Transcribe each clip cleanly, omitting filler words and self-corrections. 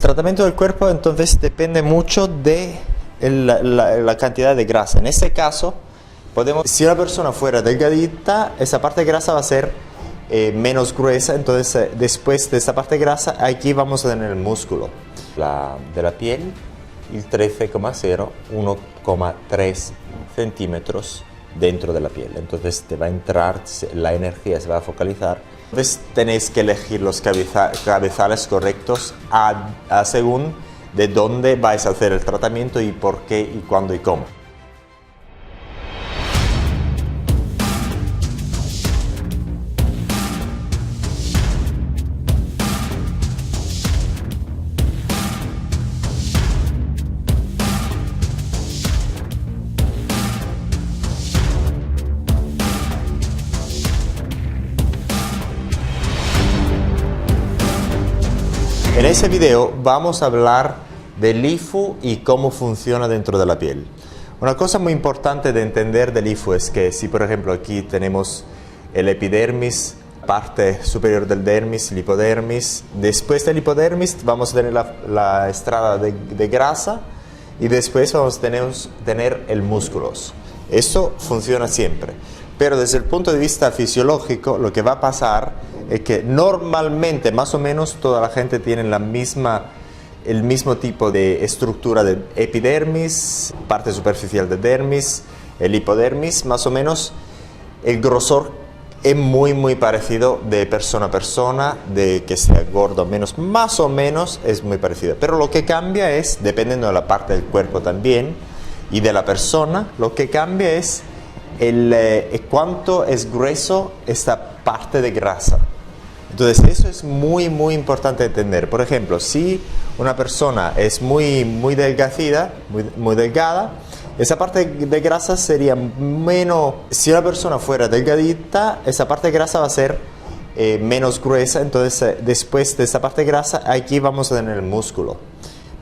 tratamiento del cuerpo entonces depende mucho de la cantidad de grasa. En este caso, si una persona fuera delgadita, esa parte grasa va a ser menos gruesa, entonces después de esta parte grasa, aquí vamos a tener el músculo de la piel, el 13,0, 1,3 centímetros dentro de la piel. Entonces te va a entrar, la energía se va a focalizar. Entonces tenéis que elegir los cabezales correctos según de dónde vais a hacer el tratamiento y por qué y cuándo y cómo. En ese video vamos a hablar del LIFO y cómo funciona dentro de la piel. Una cosa muy importante de entender del LIFO es que si por ejemplo aquí tenemos el epidermis, parte superior del dermis, el hipodermis, después del hipodermis vamos a tener la estrada de grasa y después vamos a tener el músculos. Eso funciona siempre. Pero desde el punto de vista fisiológico lo que va a pasar es que normalmente más o menos toda la gente tiene el mismo tipo de estructura de epidermis, parte superficial de dermis, el hipodermis, más o menos el grosor es muy parecido de persona a persona, de que sea gordo o menos, más o menos es muy parecido. Pero lo que cambia es, dependiendo de la parte del cuerpo también y de la persona, lo que cambia es cuánto es grueso esta parte de grasa. Entonces eso es muy importante entender. Por ejemplo, si una persona es muy delgada, esa parte de grasa sería menos. Si una persona fuera delgadita, esa parte de grasa va a ser menos gruesa. Entonces después de esa parte de grasa, aquí vamos a tener el músculo.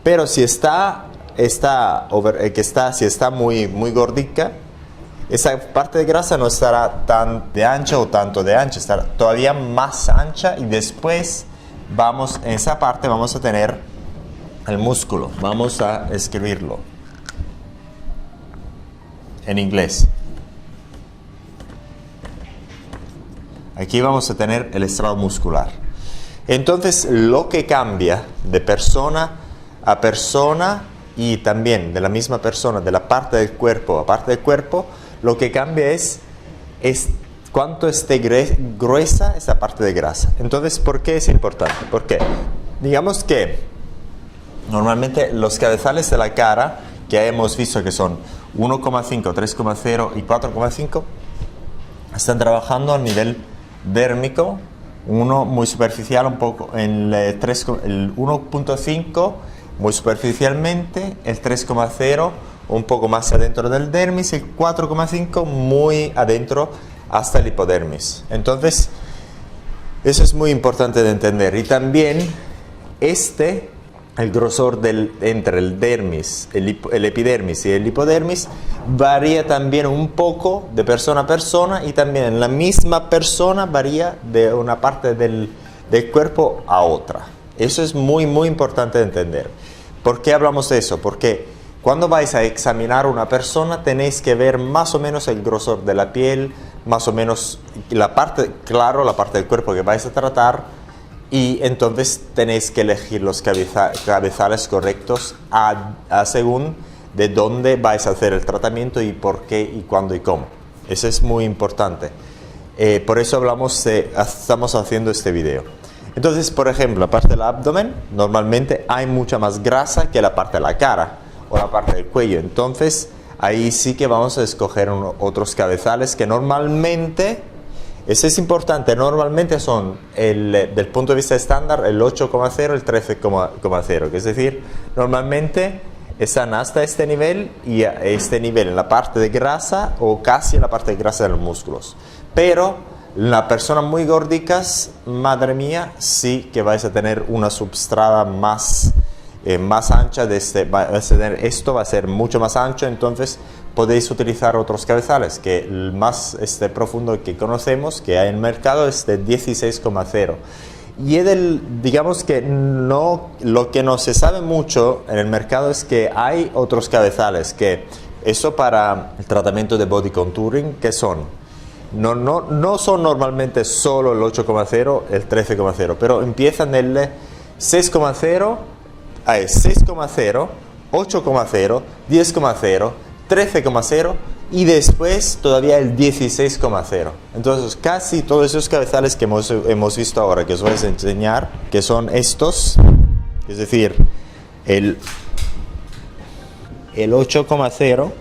Pero si está muy gordica, esa parte de grasa no estará tan de ancha o tanto de ancha, estará todavía más ancha y después en esa parte vamos a tener el músculo. Vamos a escribirlo en inglés. Aquí vamos a tener el estrado muscular. Entonces lo que cambia de persona a persona y también de la misma persona, de la parte del cuerpo a parte del cuerpo, lo que cambia es cuánto esté gruesa esa parte de grasa. Entonces, ¿por qué es importante? Porque digamos que normalmente los cabezales de la cara que hemos visto que son 1,5, 3,0 y 4,5 están trabajando a nivel dérmico, uno muy superficial, un poco en el 1,5 muy superficialmente, el 3,0 un poco más adentro del dermis, el 4,5 muy adentro hasta el hipodermis. Entonces, eso es muy importante de entender. Y también el grosor entre el dermis, el epidermis y el hipodermis varía también un poco de persona a persona y también en la misma persona varía de una parte del cuerpo a otra. Eso es muy importante de entender. ¿Por qué hablamos de eso? Porque cuando vais a examinar a una persona tenéis que ver más o menos el grosor de la piel, más o menos la parte del cuerpo que vais a tratar y entonces tenéis que elegir los cabezales correctos según de dónde vais a hacer el tratamiento y por qué y cuándo y cómo. Eso es muy importante. Por eso estamos haciendo este video. Entonces, por ejemplo, la parte del abdomen normalmente hay mucha más grasa que la parte de la cara o la parte del cuello. Entonces ahí sí que vamos a escoger otros cabezales que normalmente, eso es importante, normalmente son del punto de vista estándar el 8,0, el 13,0, que es decir, normalmente están hasta este nivel y a este nivel en la parte de grasa o casi en la parte de grasa de los músculos. Pero las personas muy gordicas, madre mía, sí que vais a tener una substrada más ancha esto va a ser mucho más ancho, entonces podéis utilizar otros cabezales, que el más profundo que conocemos, que hay en el mercado, es de 16,0 Y digamos que no, lo que no se sabe mucho en el mercado es que hay otros cabezales que, eso para el tratamiento de body contouring, que son, no son normalmente solo el 8,0, el 13,0, pero empiezan del 6,0, 6,0, 8,0, 10,0, 13,0 y después todavía el 16,0. Entonces casi todos esos cabezales que hemos visto ahora, que os voy a enseñar, que son estos, es decir, el 8,0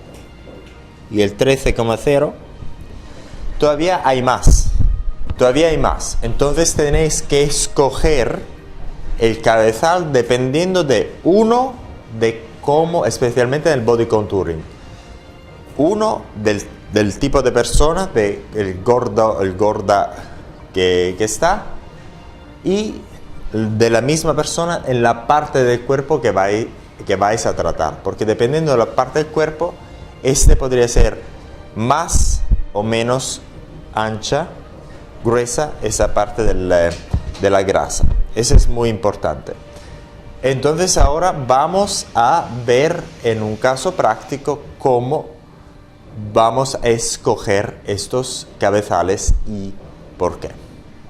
y el 13,0, todavía hay más. Entonces tenéis que escoger el cabezal dependiendo de cómo, especialmente en el body contouring. Uno, del tipo de persona, el gorda que está, y de la misma persona en la parte del cuerpo que vais a tratar. Porque dependiendo de la parte del cuerpo, podría ser más o menos ancha, gruesa, esa parte de la grasa. Eso es muy importante. Entonces ahora vamos a ver en un caso práctico cómo vamos a escoger estos cabezales y por qué.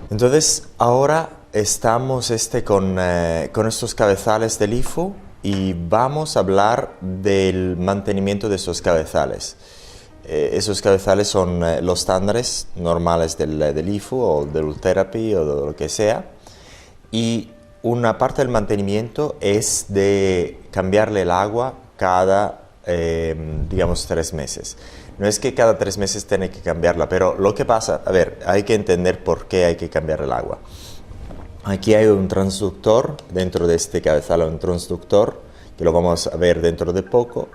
Entonces ahora estamos con estos cabezales del IFU y vamos a hablar del mantenimiento de esos cabezales. Esos cabezales son los estándares normales del IFU o del Ultherapy o de lo que sea, y una parte del mantenimiento es de cambiarle el agua cada digamos 3 meses. No es que cada 3 meses tiene que cambiarla, pero lo que pasa, a ver, hay que entender por qué hay que cambiar el agua. Aquí hay un transductor dentro de este cabezal, un transductor que lo vamos a ver dentro de poco,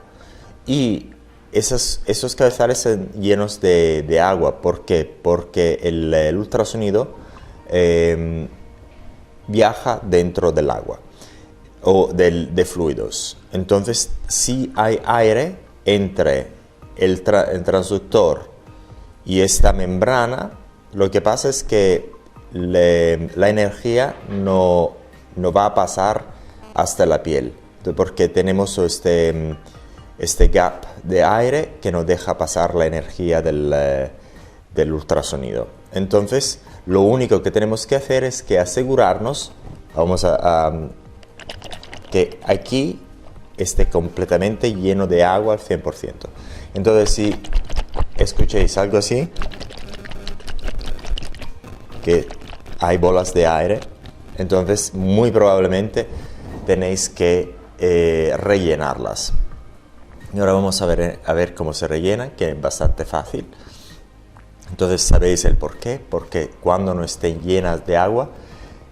y esos cabezales son llenos de agua. ¿Por qué? Porque el ultrasonido viaja dentro del agua o de fluidos. Entonces, si hay aire entre el transductor y esta membrana, lo que pasa es que la energía no va a pasar hasta la piel, porque tenemos este gap de aire que no deja pasar la energía del ultrasonido. Entonces, lo único que tenemos que hacer es que asegurarnos, que aquí esté completamente lleno de agua al 100%. Entonces, si escuchéis algo así, que hay bolas de aire, entonces muy probablemente tenéis que rellenarlas. Y ahora vamos a ver cómo se rellenan, que es bastante fácil. Entonces sabéis el por qué, porque cuando no estén llenas de agua,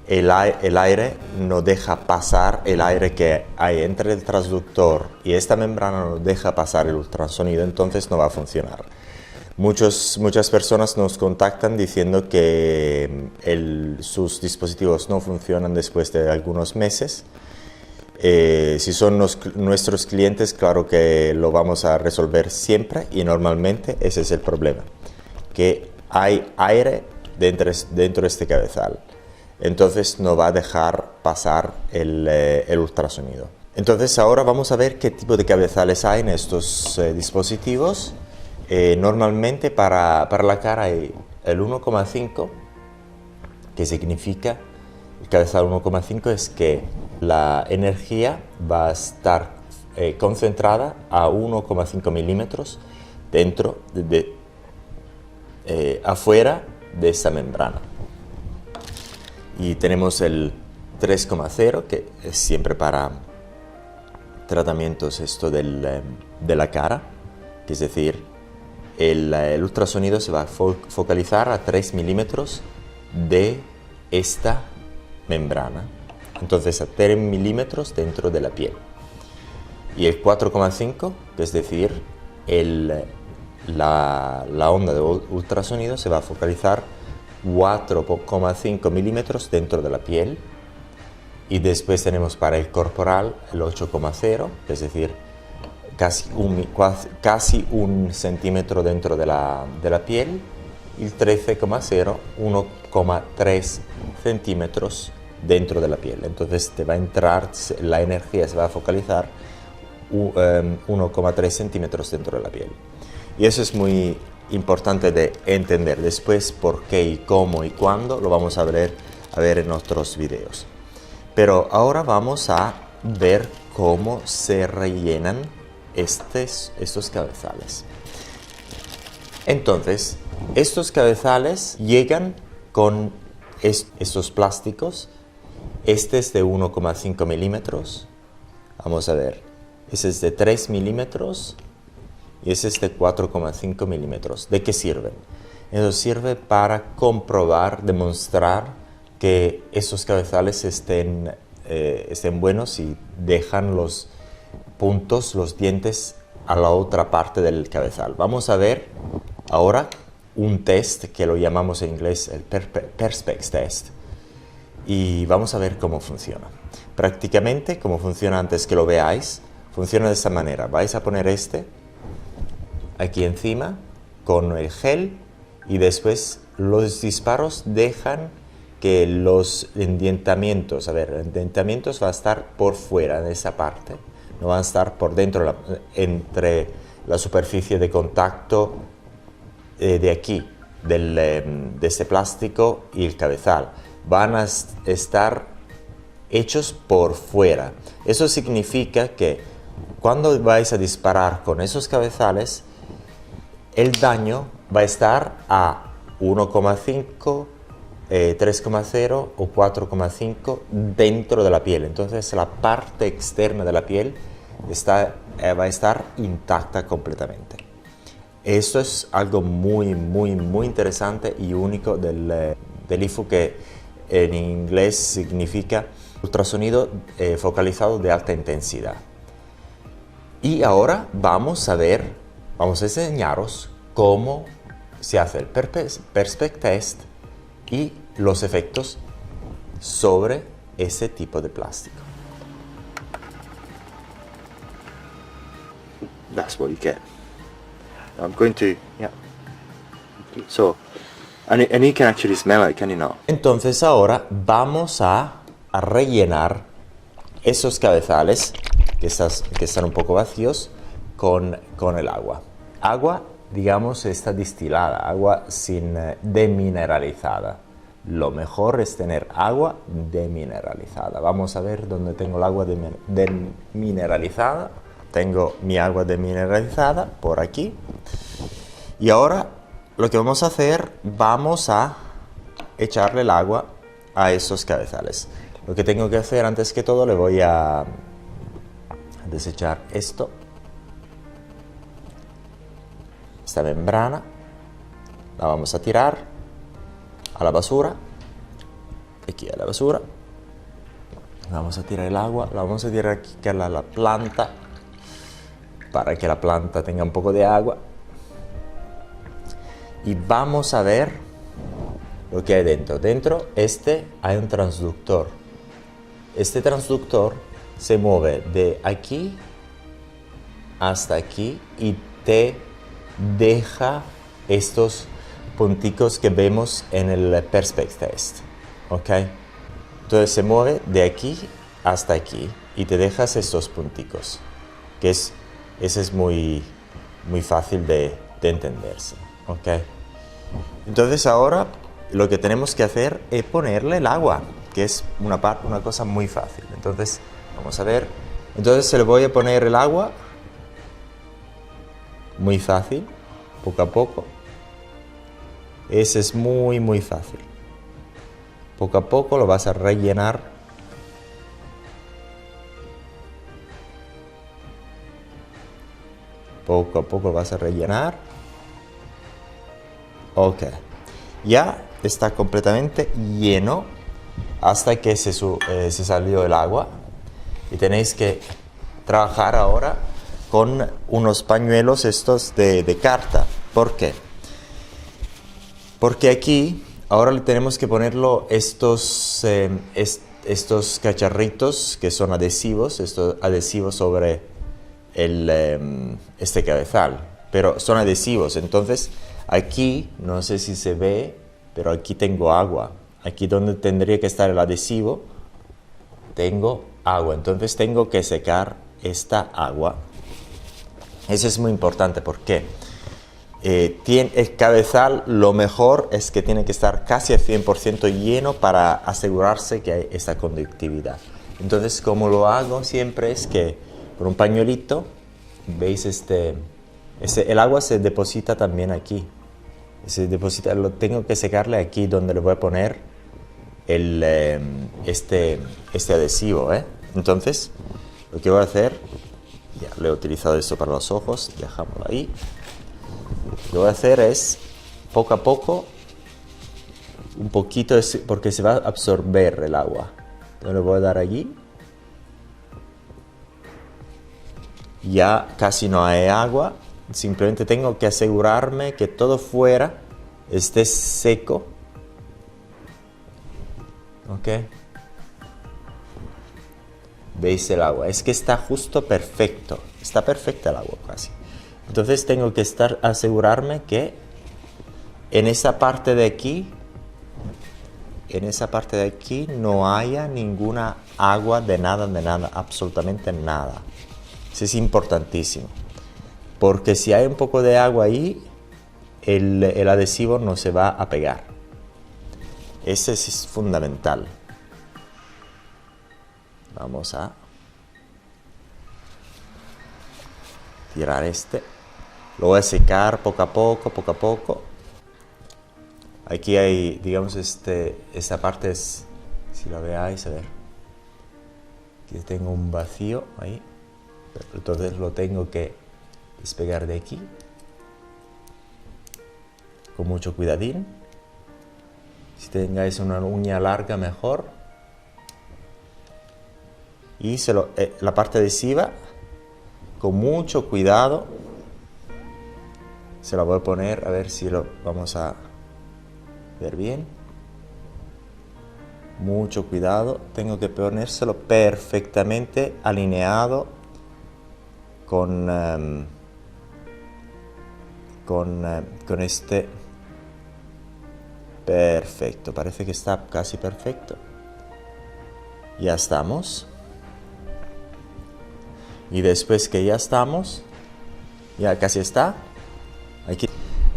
el aire no deja pasar, el aire que hay entre el transductor y esta membrana no deja pasar el ultrasonido, entonces no va a funcionar. Muchas personas nos contactan diciendo que sus dispositivos no funcionan después de algunos meses. Si son nuestros clientes, claro que lo vamos a resolver siempre, y normalmente ese es el problema, que hay aire dentro de este cabezal. Entonces no va a dejar pasar el ultrasonido. Entonces ahora vamos a ver qué tipo de cabezales hay en estos dispositivos. Normalmente para la cara hay el 1,5, que significa, el cabezal 1,5 es que la energía va a estar concentrada a 1,5 milímetros dentro afuera de esta membrana. Y tenemos el 3,0, que es siempre para tratamientos de la cara, que es decir, el ultrasonido se va a focalizar a 3 milímetros de esta membrana, entonces a 3 milímetros dentro de la piel. Y el 4,5, que es decir, la onda de ultrasonido se va a focalizar 4,5 milímetros dentro de la piel. Y después tenemos para el corporal el 8,0, es decir, casi un centímetro dentro de la piel. Y el 13,0, 1,3 centímetros dentro de la piel. Entonces te va a entrar, la energía se va a focalizar 1,3 centímetros dentro de la piel. Y eso es muy importante de entender. Después por qué y cómo y cuándo lo vamos a ver en otros videos. Pero ahora vamos a ver cómo se rellenan estos cabezales. Entonces, estos cabezales llegan con estos plásticos. Este es de 1,5 milímetros. Vamos a ver. Ese es de 3 milímetros. Y ese es de 4,5 milímetros. ¿De qué sirven? Eso sirve para comprobar, demostrar que esos cabezales estén buenos y dejan los puntos, los dientes a la otra parte del cabezal. Vamos a ver ahora un test que lo llamamos en inglés el Perspex Test. Y vamos a ver cómo funciona. Prácticamente, como funciona antes que lo veáis, funciona de esta manera. Vais a poner aquí encima con el gel y después los disparos dejan que los endientamientos, el endientamiento va a estar por fuera de esa parte, no van a estar por dentro, entre la superficie de contacto de aquí, de este plástico y el cabezal. Van a estar hechos por fuera. Eso significa que cuando vais a disparar con esos cabezales, el daño va a estar a 1,5, 3,0 o 4,5 dentro de la piel. Entonces la parte externa de la piel va a estar intacta completamente. Esto es algo muy, muy, muy interesante y único del IFU, que en inglés significa ultrasonido focalizado de alta intensidad. Y ahora vamos a enseñaros cómo se hace el Perspex Test y los efectos sobre ese tipo de plástico. That's what you get. I'm going to, yeah. So, and you can actually smell it, can you not? Entonces ahora vamos a rellenar esos cabezales que están un poco vacíos con el agua. Agua, digamos, está destilada, agua sin demineralizada. Lo mejor es tener agua demineralizada. Vamos a ver dónde tengo el agua demineralizada. Tengo mi agua demineralizada por aquí. Y ahora lo que vamos a hacer, vamos a echarle el agua a esos cabezales. Lo que tengo que hacer antes que todo, le voy a desechar esta membrana. La vamos a tirar a la basura. Aquí a la basura. Vamos a tirar el agua. La vamos a tirar aquí a la planta, para que la planta tenga un poco de agua. Y vamos a ver lo que hay dentro. Dentro hay un transductor. Este transductor se mueve de aquí hasta aquí y te deja estos punticos que vemos en el Perspex Test. ¿Ok? Entonces se mueve de aquí hasta aquí y te dejas estos punticos. Ese es muy, muy fácil de entenderse. ¿Ok? Entonces ahora lo que tenemos que hacer es ponerle el agua, que es una cosa muy fácil. Entonces, vamos a ver. Entonces se le voy a poner el agua. Muy fácil, poco a poco. Ese es muy, muy fácil. Poco a poco lo vas a rellenar. Poco a poco lo vas a rellenar. Ok. Ya está completamente lleno hasta que se salió el agua. Y tenéis que trabajar ahora con unos pañuelos estos de carta. ¿Por qué? Porque aquí ahora le tenemos que ponerlo estos cacharritos que son adhesivos, estos adhesivos sobre este cabezal, pero son adhesivos. Entonces aquí, no sé si se ve, pero aquí tengo agua. Aquí donde tendría que estar el adhesivo, tengo agua. Entonces tengo que secar esta agua. Eso es muy importante porque el cabezal lo mejor es que tiene que estar casi al 100% lleno para asegurarse que hay esta conductividad. Entonces, como lo hago siempre es que con un pañuelito, veis el agua se deposita también aquí. Lo tengo que secarle aquí donde le voy a poner este adhesivo. Entonces, lo que voy a hacer, ya le he utilizado esto para los ojos, dejámoslo ahí. Lo que voy a hacer es, poco a poco, un poquito, porque se va a absorber el agua. Entonces le voy a dar allí. Ya casi no hay agua. Simplemente tengo que asegurarme que todo fuera esté seco. ¿Ok? ¿Veis el agua? Es que está justo perfecto. Está perfecta el agua casi. Entonces tengo que asegurarme que en esa parte de aquí, no haya ninguna agua de nada, absolutamente nada. Eso es importantísimo. Porque si hay un poco de agua ahí, el adhesivo no se va a pegar. Ese es fundamental. Vamos a tirar Lo voy a secar poco a poco. Aquí hay, digamos, esta parte es, si la veáis, a ver. Aquí tengo un vacío ahí. Entonces lo tengo que despegar de aquí. Con mucho cuidadín. Si tengáis una uña larga, mejor. Y la parte adhesiva, con mucho cuidado, se la voy a poner, a ver si lo vamos a ver bien. Mucho cuidado, tengo que ponérselo perfectamente alineado con este. Perfecto, parece que está casi perfecto. Ya estamos. Y después que ya estamos, ya casi está. Aquí.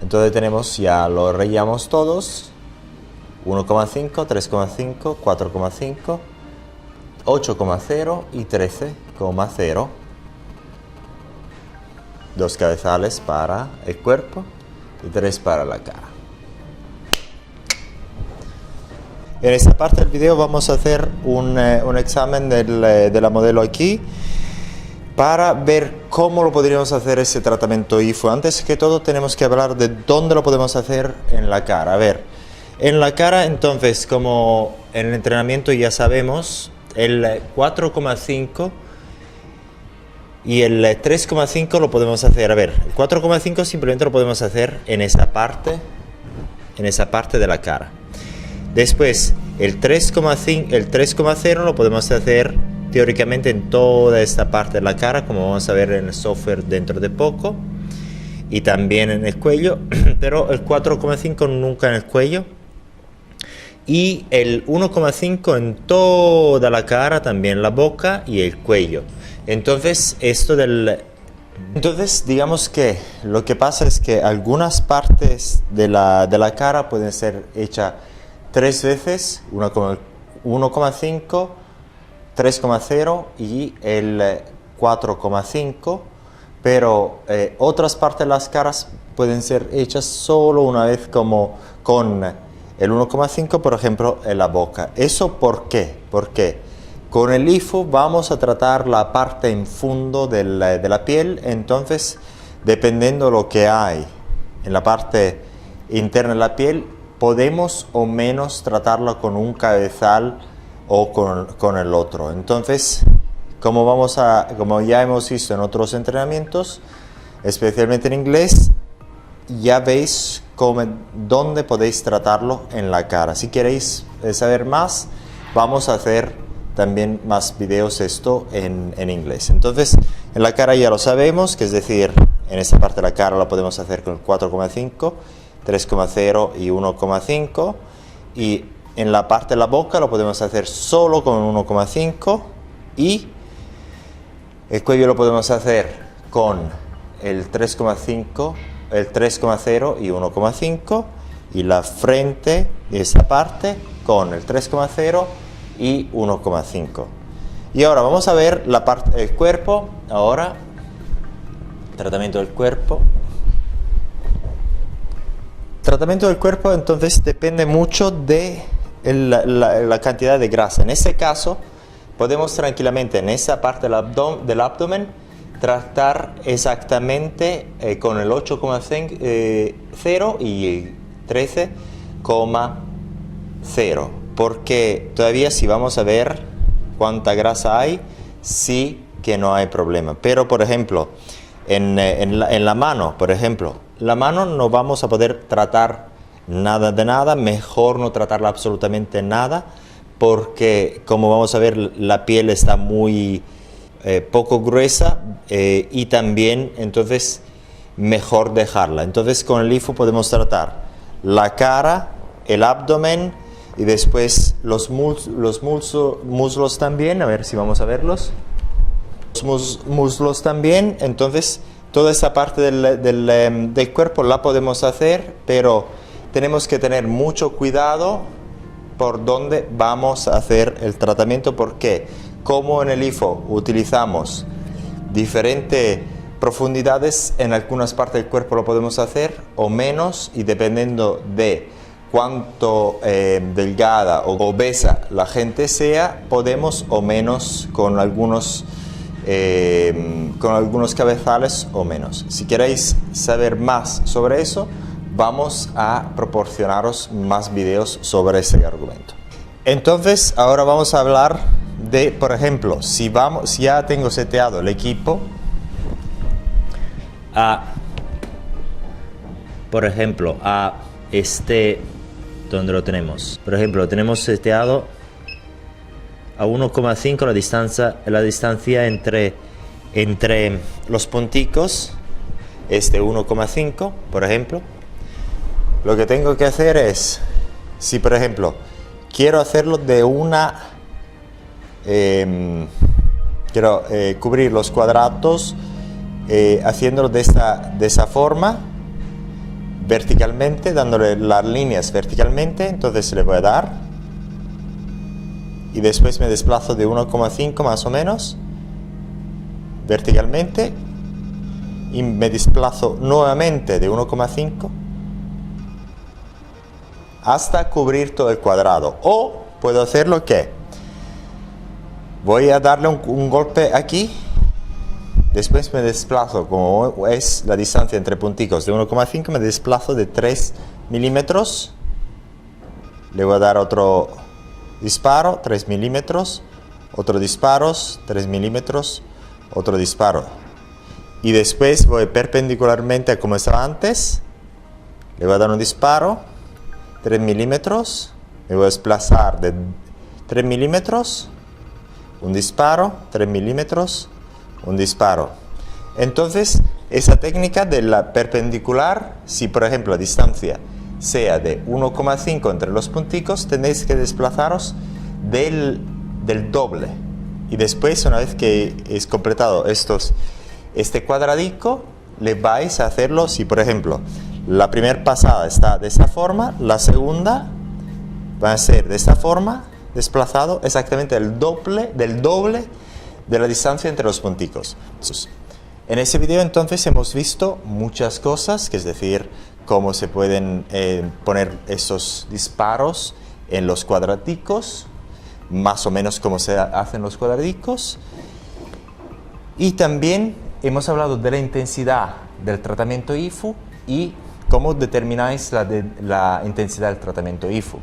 Entonces tenemos, ya lo rellenamos todos. 1,5, 3,5, 4,5, 8,0 y 13,0. Dos cabezales para el cuerpo y 3 para la cara. En esta parte del video vamos a hacer un examen de la modelo aquí para ver cómo lo podríamos hacer ese tratamiento IFU. Antes que todo tenemos que hablar de dónde lo podemos hacer en la cara. A ver, en la cara entonces, como en el entrenamiento ya sabemos, el 4,5 y el 3,5 lo podemos hacer. A ver, el 4,5 simplemente lo podemos hacer en esa parte de la cara. Después, el 3,0 lo podemos hacer teóricamente en toda esta parte de la cara, como vamos a ver en el software dentro de poco, y también en el cuello, pero el 4,5 nunca en el cuello, y el 1,5 en toda la cara, también la boca y el cuello. Entonces, digamos que lo que pasa es que algunas partes de la cara pueden ser hechas 3 veces, 1,5, 3,0 y el 4,5, pero otras partes de las caras pueden ser hechas solo una vez, como con el 1,5, por ejemplo, en la boca. ¿Eso por qué? Porque con el IFU vamos a tratar la parte en fondo de la piel, entonces dependiendo de lo que hay en la parte interna de la piel, podemos o menos tratarlo con un cabezal o con el otro. Entonces, como ya hemos visto en otros entrenamientos, especialmente en inglés, ya veis dónde podéis tratarlo en la cara. Si queréis saber más, vamos a hacer también más videos en inglés. Entonces, en la cara ya lo sabemos, que es decir, en esta parte de la cara lo podemos hacer con el 4,5, 3,0 y 1,5. Y en la parte de la boca lo podemos hacer solo con 1,5 y el cuello lo podemos hacer con el 3,5, el 3,0 y 1,5 y la frente y esta parte con el 3,0 y 1,5. Y ahora vamos a ver la parte del cuerpo. Ahora, tratamiento del cuerpo. Tratamiento del cuerpo entonces depende mucho de la cantidad de grasa. En este caso, podemos tranquilamente en esa parte del abdomen tratar exactamente con el 8,0 y 13,0, porque todavía si vamos a ver cuánta grasa hay, sí que no hay problema. Pero por ejemplo, en la mano, por ejemplo, la mano no vamos a poder tratar nada de nada, mejor no tratarla absolutamente nada, porque como vamos a ver la piel está muy poco gruesa y también entonces mejor dejarla. Entonces con el IFU podemos tratar la cara, el abdomen y después los muslos también, a ver si vamos a verlos. Los muslos también, entonces toda esa parte del cuerpo la podemos hacer, pero tenemos que tener mucho cuidado por dónde vamos a hacer el tratamiento, porque como en el IFO utilizamos diferentes profundidades, en algunas partes del cuerpo lo podemos hacer o menos, y dependiendo de cuánto delgada o obesa la gente sea, podemos o menos con algunos cabezales o menos. Si queréis saber más sobre eso, vamos a proporcionaros más videos sobre ese argumento. Entonces, ahora vamos a hablar de, por ejemplo, si ya tengo seteado el equipo por ejemplo, ¿dónde lo tenemos? Por ejemplo, lo tenemos seteado a 1,5 la distancia entre los punticos, 1,5, por ejemplo. Lo que tengo que hacer es, si por ejemplo quiero hacerlo quiero cubrir los cuadrados haciéndolo de esa forma, verticalmente, dándole las líneas verticalmente, entonces le voy a dar y después me desplazo de 1,5 más o menos verticalmente y me desplazo nuevamente de 1,5 hasta cubrir todo el cuadrado. O puedo hacerlo que voy a darle un golpe aquí, después me desplazo, como es la distancia entre punticos de 1,5, me desplazo de 3 milímetros, le voy a dar otro disparo, 3 milímetros, otro disparo, 3 milímetros, otro disparo, y después voy perpendicularmente a como estaba antes, le voy a dar un disparo, 3 milímetros, me voy a desplazar de 3 milímetros, un disparo, 3 milímetros, un disparo. Entonces, esa técnica de la perpendicular, si por ejemplo la distancia sea de 1,5 entre los punticos, tenéis que desplazaros del doble. Y después, una vez que es completado este cuadradico, le vais a hacerlo, si por ejemplo la primera pasada está de esta forma, la segunda va a ser de esta forma, desplazado exactamente del doble de la distancia entre los punticos. En este video entonces hemos visto muchas cosas, que es decir, cómo se pueden poner esos disparos en los cuadradicos, más o menos cómo se hacen los cuadradicos, y también hemos hablado de la intensidad del tratamiento IFU y cómo determináis la intensidad del tratamiento IFU.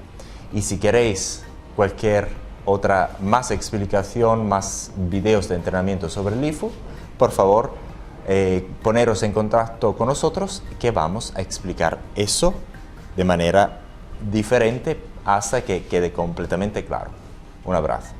Y si queréis cualquier otra más explicación, más videos de entrenamiento sobre el IFU, por favor poneros en contacto con nosotros, que vamos a explicar eso de manera diferente hasta que quede completamente claro. Un abrazo.